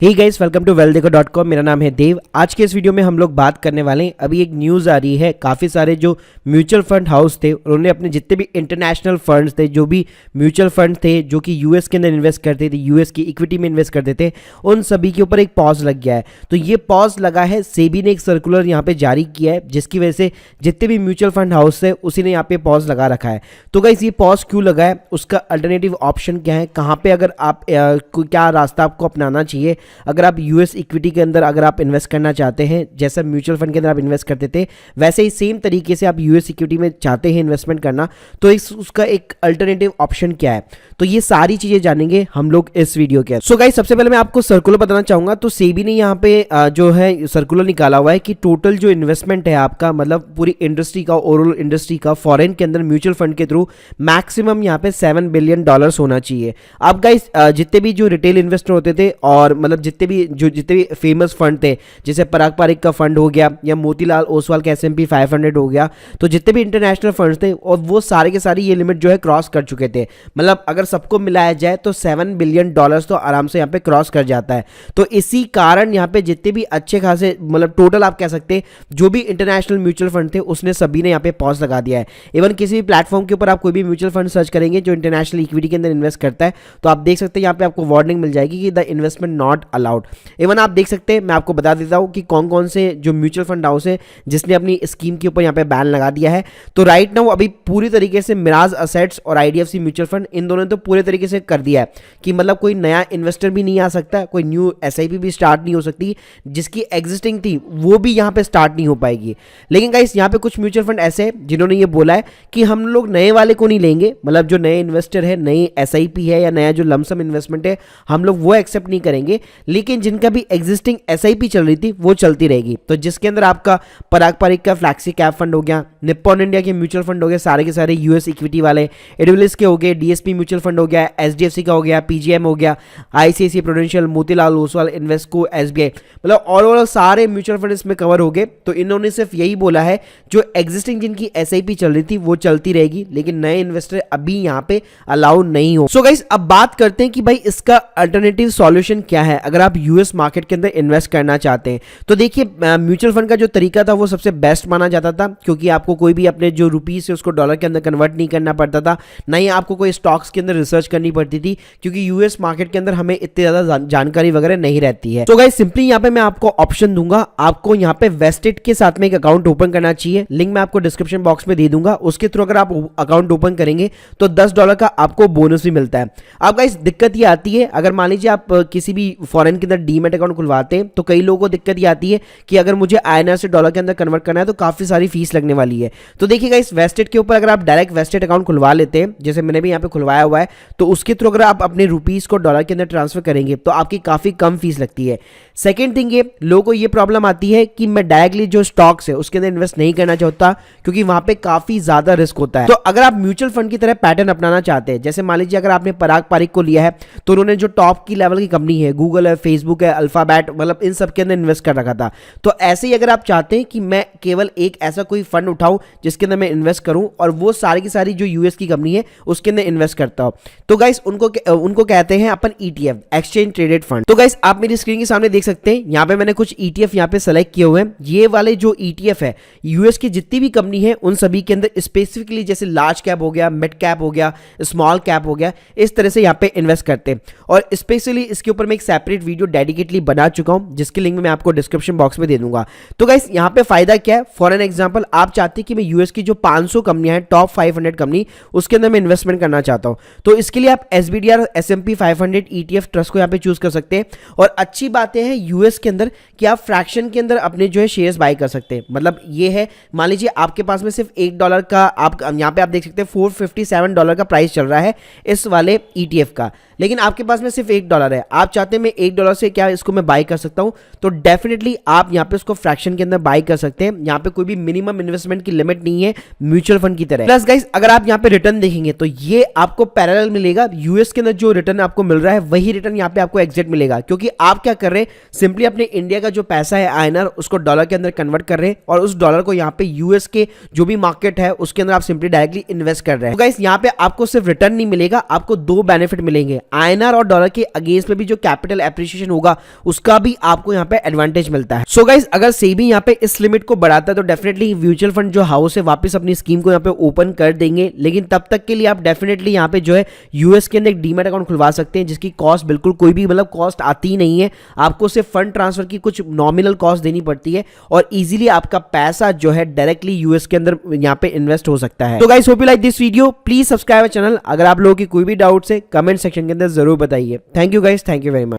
Hey guys, welcome to wealthdeco.com। मेरा नाम है देव। आज के इस वीडियो में हम लोग बात करने वाले हैं। अभी एक न्यूज़ आ रही है, काफ़ी सारे जो म्यूचुअल फंड हाउस थे उन्होंने अपने जितने भी इंटरनेशनल फंड्स थे, जो भी म्यूचुअल फंड थे जो कि यूएस के अंदर इन्वेस्ट करते थे, यूएस की इक्विटी में इन्वेस्ट करते थे, उन सभी के ऊपर एक पॉज लग गया है। तो ये पॉज लगा है, सेबी ने एक सर्कुलर यहाँ पे जारी किया है, जिसकी वजह से जितने भी म्यूचुअल फंड हाउस है उसी ने यहाँ पे पॉज लगा रखा है। तो गाइस, ये पॉज क्यों लगा है, उसका अल्टरनेटिव ऑप्शन क्या है, कहाँ पे अगर आप क्या रास्ता आपको अपनाना चाहिए अगर आप यूएस इक्विटी के अंदर अगर आप इन्वेस्ट करना चाहते हैं, जैसा म्यूचुअल फंड के अंदर आप इन्वेस्ट करते थे वैसे ही सेम तरीके से आप यूएस इक्विटी में चाहते हैं इन्वेस्टमेंट करना, तो उसका एक अल्टरनेटिव ऑप्शन क्या है, तो ये सारी चीजें जानेंगे हम लोग इस वीडियो के। सो गाइस, सबसे पहले मैं आपको सर्कुलर बताना चाहूंगा। तो सेबी ने यहाँ पे जो है सर्कुलर निकाला हुआ है कि टोटल जो इन्वेस्टमेंट है आपका, मतलब पूरी इंडस्ट्री का, ओवरऑल इंडस्ट्री का फॉरेन के अंदर म्यूचुअल फंड के थ्रू मैक्सिमम यहाँ पे $7 बिलियन होना चाहिए। अब गाइस, जितने भी जो रिटेल इन्वेस्टर होते थे और मतलब जितने भी फेमस फंड थे, जैसे पराग पारिक का फंड हो गया या मोतीलाल ओसवाल का S&P 500 हो गया, तो जितने भी इंटरनेशनल फंड्स थे और वो सारे के सारे ये लिमिट जो है क्रॉस कर चुके थे। मतलब अगर सबको मिलाया जाए तो $7 बिलियन तो आराम से यहाँ पे क्रॉस कर जाता है। तो इसी कारण यहाँ पे जितने भी अच्छे खासे, मतलब टोटल आप कह सकते हैं जो भी इंटरनेशनल म्यूचुअल फंड थे उसने सभी ने यहाँ पे पॉज लगा दिया है। इवन किसी भी प्लेटफॉर्म के ऊपर आप कोई भी म्यूचुअल फंड सर्च करेंगे जो इंटरनेशनल इक्विटी के अंदर इन्वेस्ट करता है, तो आप देख सकते हैं यहाँ पे आपको वार्निंग मिल जाएगी कि the investment not allowed. Even आप देख सकते हैं, मैं आपको बता देता हूं कि कौन कौन से जो म्यूचुअल फंड हाउस है जिसने अपनी स्कीम के ऊपर यहां पे बैन लगा दिया है। तो राइट नाउ अभी पूरी तरीके से मिराज एसेट्स और आईडीएफसी म्यूचुअल फंड, इन दोनों ने तो पूरे तरीके से कर दिया है कि मतलब कोई नया इन्वेस्टर भी नहीं आ सकता, कोई न्यू एसआईपी भी स्टार्ट नहीं हो सकती, जिसकी एग्जिस्टिंग थी वो भी यहां पे स्टार्ट नहीं हो पाएगी। लेकिन गाइस, यहां पे कुछ म्यूचुअल फंड ऐसे हैं जिन्होंने ये बोला है कि हम लोग नए वाले को नहीं लेंगे, मतलब जो नए इन्वेस्टर है, नई एसआईपी है या नया जो लमसम इन्वेस्टमेंट है, हम लोग वो एक्सेप्ट नहीं करेंगे, लेकिन जिनका भी एग्जिस्टिंग एसआईपी चल रही थी वो चलती रहेगी। तो जिसके अंदर आपका पराग पारिक का फ्लैक्सी कैप फंड हो गया, निप्पॉन इंडिया के म्यूचुअल फंड हो गए सारे के सारे यूएस इक्विटी वाले, एडविलिस के हो गए, डीएसपी म्यूचुअल फंड हो गया, एचडीएफसी का हो गया, पीजीएम हो गया, ICICI prudential, Motilal Oswal, Invesco, SBI, मतलब ओवरऑल सारे म्यूचुअल फंड इसमें कवर हो गए। तो इन्होंने सिर्फ यही बोला है जो एग्जिस्टिंग जिनकी एसआईपी चल रही थी वो चलती रहेगी, लेकिन नए इन्वेस्टर अभी यहाँ पे अलाउ नहीं हो। सो गाइस, अब बात करते हैं कि भाई इसका अल्टरनेटिव सॉल्यूशन क्या है अगर आप यूएस मार्केट के अंदर इन्वेस्ट करना चाहते हैं। तो देखिए, म्यूचुअल फंड का जो तरीका था वो सबसे बेस्ट माना जाता था, क्योंकि आपको कोई भी अपने जो रुपीस से उसको डॉलर के अंदर कन्वर्ट नहीं करना पड़ता था, ना ही आपको कोई स्टॉक्स के अंदर रिसर्च करनी पड़ती थी, क्योंकि यूएस मार्केट के अंदर हमें इतनी ज्यादा जानकारी वगैरह नहीं रहती है। तो गाइस, सिंपली यहाँ पे मैं आपको ऑप्शन दूंगा, आपको यहाँ पे वेस्टेड के साथ में एक अकाउंट ओपन करना चाहिए। लिंक मैं आपको डिस्क्रिप्शन बॉक्स में दे दूंगा। उसके थ्रू अगर आप अकाउंट ओपन करेंगे तो $10 का आपको बोनस भी मिलता है। अब गाइस, दिक्कत ये आती है, अगर मान लीजिए आप किसी भी फॉरेन के अंदर डीमैट अकाउंट खुलवाते हैं तो कई लोगों को दिक्कत ये आती है कि अगर मुझे आईएनआर से डॉलर के अंदर कन्वर्ट करना है तो काफी सारी फीस लगने वाली है। तो देखिएगा, इस वेस्टेड के ऊपर अगर आप डायरेक्ट वेस्टेड अकाउंट खुलवा लेते हैं, जैसे मैंने भी यहाँ पे खुलवाया हुआ है, तो उसके थ्रू अगर आप अपने रुपीस को डॉलर के अंदर ट्रांसफर करेंगे तो आपकी काफी कम फीस लगती है। सेकेंड थिंग, ये लोगों को ये प्रॉब्लम आती है कि मैं डायरेक्टली जो स्टॉक्स है उसके अंदर इन्वेस्ट नहीं करना चाहता, क्योंकि वहां पे काफी ज्यादा रिस्क होता है। तो अगर आप म्यूचुअल फंड की तरह पैटर्न अपनाना चाहते हैं, जैसे मान लीजिए अगर आपने पराग पारिक को लिया है तो उन्होंने जो टॉप की लेवल की कंपनी है, गूगल है, फेसबुक है, अल्फाबेट, मतलब इन सब के अंदर इन्वेस्ट कर रखा था, तो ऐसे ही अगर आप चाहते हैं कि मैं केवल एक ऐसा कोई फंड उठाऊं जिसके अंदर मैं इन्वेस्ट करूं और वो सारी की सारी जो यूएस की कंपनी है उसके अंदर इन्वेस्ट करता हूं, तो गाइस उनको कहते हैं अपन ईटीएफ, एक्सचेंज ट्रेडेड फंड। तो गाइस, आप मेरी स्क्रीन के सामने देख सकते हैं, यहाँ पे मैंने कुछ ईटीएफ यहाँ पे सेलेक्ट किए हुए हैं। ये वाले जो ईटीएफ है यूएस की जितनी भी कंपनी है उन सभी के अंदर स्पेसिफिकली जैसे लार्ज कैप हो गया, मिड कैप हो गया, स्मॉल कैप हो गया, इस तरह से यहाँ पे इन्वेस्ट करते हैं। और स्पेशली इसके ऊपर मैं एक सेपरेट वीडियो डेडिकेटली बना चुका हूं, जिसकी लिंक मैं आपको डिस्क्रिप्शन बॉक्स में दे दूंगा। तो गाइस, यहाँ पे फायदा क्या है, फॉर एन एग्जांपल आप चाहते हैं कि मैं यूएस की जो 500 कंपनियां हैं, टॉप 500 कंपनी, उसके अंदर मैं इन्वेस्टमेंट करना चाहता हूं, तो इसके लिए आप एसबीडीआर S&P 500 ETF ट्रस्ट को यहाँ पे चूज कर सकते हैं। और अच्छी बातें हैं यूएस के अंदर कि आप फ्रैक्शन के अंदर अपने जो है शेयर्स बाय कर सकते हैं। मतलब ये है, मान लीजिए आपके पास में सिर्फ $1 का, आप यहाँ पे आप देख सकते हैं $457 का प्राइस चल रहा है इस वाले ETF का, लेकिन आपके पास में सिर्फ $1 है, आप चाहते हैं मैं $1 से क्या इसको मैं बाय कर सकता हूं, तो डेफिनेटली आप यहाँ पे उसको फ्रैक्शन के अंदर बाय कर सकते हैं। यहाँ पे कोई भी मिनिमम इन्वेस्टमेंट की लिमिट नहीं है म्यूचुअल फंड की तरह। प्लस गाइस, अगर आप यहाँ पे रिटर्न देखेंगे तो ये आपको पैरेलल मिलेगा, यूएस के अंदर जो रिटर्न आपको मिल रहा है वही रिटर्न यहाँ पे आपको एग्जैक्ट मिलेगा, क्योंकि आप क्या कर रहे हैं, सिंपली अपने इंडिया का जो पैसा है आईएनआर उसको डॉलर के अंदर कन्वर्ट कर रहे हैं और उस डॉलर को यहाँ पे यूएस के जो भी मार्केट है उसके अंदर आप सिंपली डायरेक्टली इन्वेस्ट कर रहे हैं। तो गाइस यहाँ पे आपको सिर्फ रिटर्न नहीं मिलेगा, आपको दो बेनिफिट मिलेंगे। आईएनआर और डॉलर के अगेंस्ट में भी जो कैपिटल एप्रिसिएशन होगा उसका भी आपको यहाँ पे एडवांटेज मिलता है। सो गाइस अगर सेबी यहाँ पे इस लिमिट को बढ़ाता है तो डेफिनेटली म्यूचुअल फंड जो हाउस है वापस अपनी स्कीम को यहाँ पे ओपन कर देंगे, लेकिन तब तक के लिए आप डेफिनेटली यहाँ पे जो है यूएस के अंदर एक डीमैट अकाउंट खुलवा सकते हैं जिसकी कॉस्ट बिल्कुल कोई भी मतलब कॉस्ट आती ही नहीं है। आपको सिर्फ फंड ट्रांसफर की कुछ नॉमिनल कॉस्ट देनी पड़ती है और इजीली आपका पैसा जो है डायरेक्टली यूएस के अंदर यहाँ पे इन्वेस्ट हो सकता है। तो guys hope you like this video, please subscribe channel. अगर आप लोगों की कोई भी डाउट्स है कमेंट सेक्शन के अंदर जरूर बताइए। Thank you guys, thank you very much.